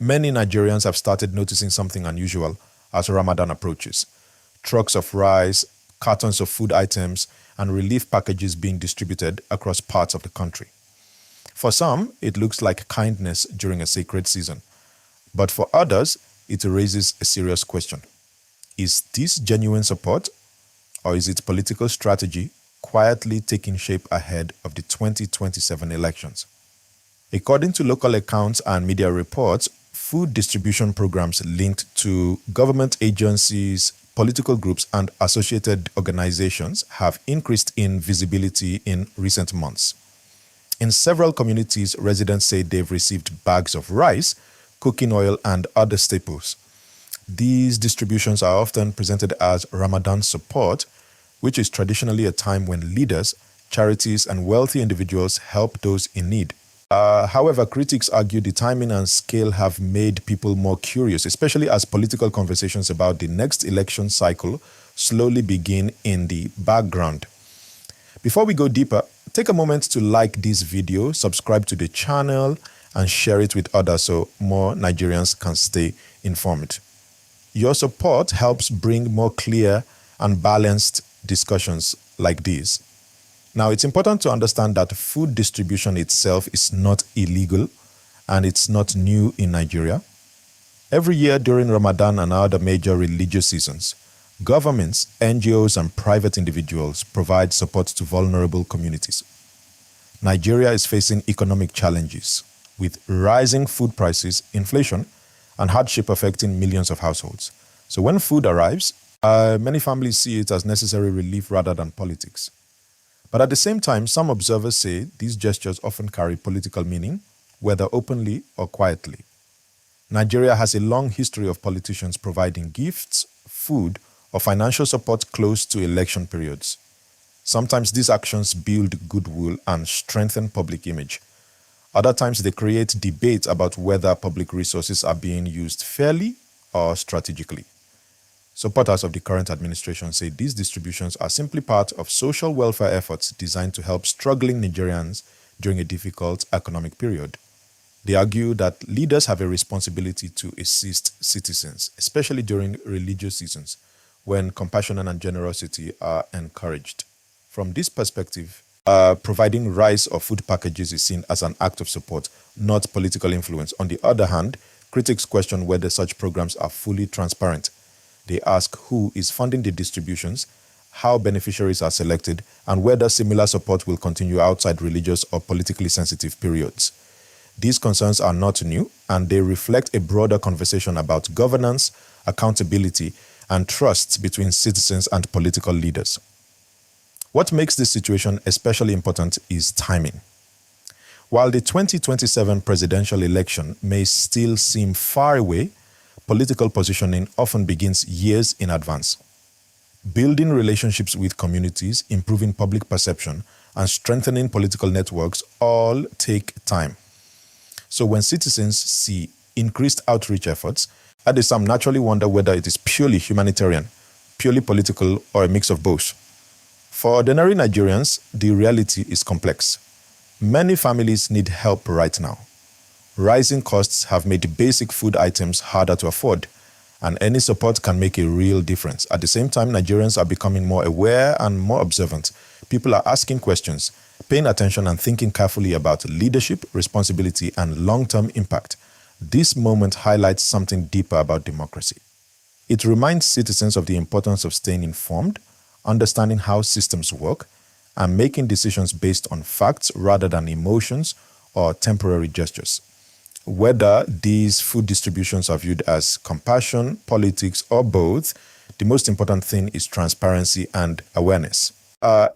Many Nigerians have started noticing something unusual as Ramadan approaches. Trucks of rice, cartons of food items, and relief packages being distributed across parts of the country. For some, it looks like kindness during a sacred season. But for others, it raises a serious question. Is this genuine support, or is it political strategy quietly taking shape ahead of the 2027 elections? According to local accounts and media reports, food distribution programs linked to government agencies, political groups, and associated organizations have increased in visibility in recent months. In several communities, residents say they've received bags of rice, cooking oil, and other staples. These distributions are often presented as Ramadan support, which is traditionally a time when leaders, charities, and wealthy individuals help those in need. However, critics argue the timing and scale have made people more curious, especially as political conversations about the next election cycle slowly begin in the background. Before we go deeper, take a moment to like this video, subscribe to the channel, and share it with others so more Nigerians can stay informed. Your support helps bring more clear and balanced discussions like these. Now, it's important to understand that food distribution itself is not illegal and it's not new in Nigeria. Every year during Ramadan and other major religious seasons, governments, NGOs, and private individuals provide support to vulnerable communities. Nigeria is facing economic challenges with rising food prices, inflation, and hardship affecting millions of households. So when food arrives, many families see it as necessary relief rather than politics. But at the same time, some observers say these gestures often carry political meaning, whether openly or quietly. Nigeria has a long history of politicians providing gifts, food, or financial support close to election periods. Sometimes these actions build goodwill and strengthen public image. Other times they create debate about whether public resources are being used fairly or strategically. Supporters of the current administration say these distributions are simply part of social welfare efforts designed to help struggling Nigerians during a difficult economic period. They argue that leaders have a responsibility to assist citizens, especially during religious seasons, when compassion and generosity are encouraged. From this perspective, providing rice or food packages is seen as an act of support, not political influence. On the other hand, critics question whether such programs are fully transparent. They ask who is funding the distributions, how beneficiaries are selected, and whether similar support will continue outside religious or politically sensitive periods. These concerns are not new, and they reflect a broader conversation about governance, accountability, and trust between citizens and political leaders. What makes this situation especially important is timing. While the 2027 presidential election may still seem far away, political positioning often begins years in advance. Building relationships with communities, improving public perception, and strengthening political networks all take time. So when citizens see increased outreach efforts, some naturally wonder whether it is purely humanitarian, purely political, or a mix of both. For ordinary Nigerians, the reality is complex. Many families need help right now. Rising costs have made basic food items harder to afford, and any support can make a real difference. At the same time, Nigerians are becoming more aware and more observant. People are asking questions, paying attention, and thinking carefully about leadership, responsibility, and long-term impact. This moment highlights something deeper about democracy. It reminds citizens of the importance of staying informed, understanding how systems work, and making decisions based on facts rather than emotions or temporary gestures. Whether these food distributions are viewed as compassion, politics, or both, the most important thing is transparency and awareness.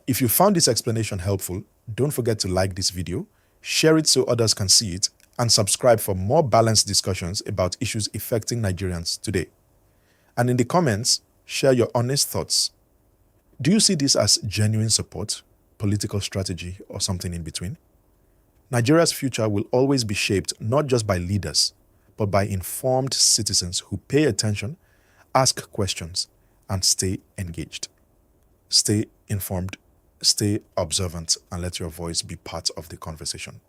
If you found this explanation helpful, don't forget to like this video, share it so others can see it, and subscribe for more balanced discussions about issues affecting Nigerians today. And in the comments, share your honest thoughts. Do you see this as genuine support, political strategy, or something in between? Nigeria's future will always be shaped not just by leaders, but by informed citizens who pay attention, ask questions, and stay engaged. Stay informed, stay observant, and let your voice be part of the conversation.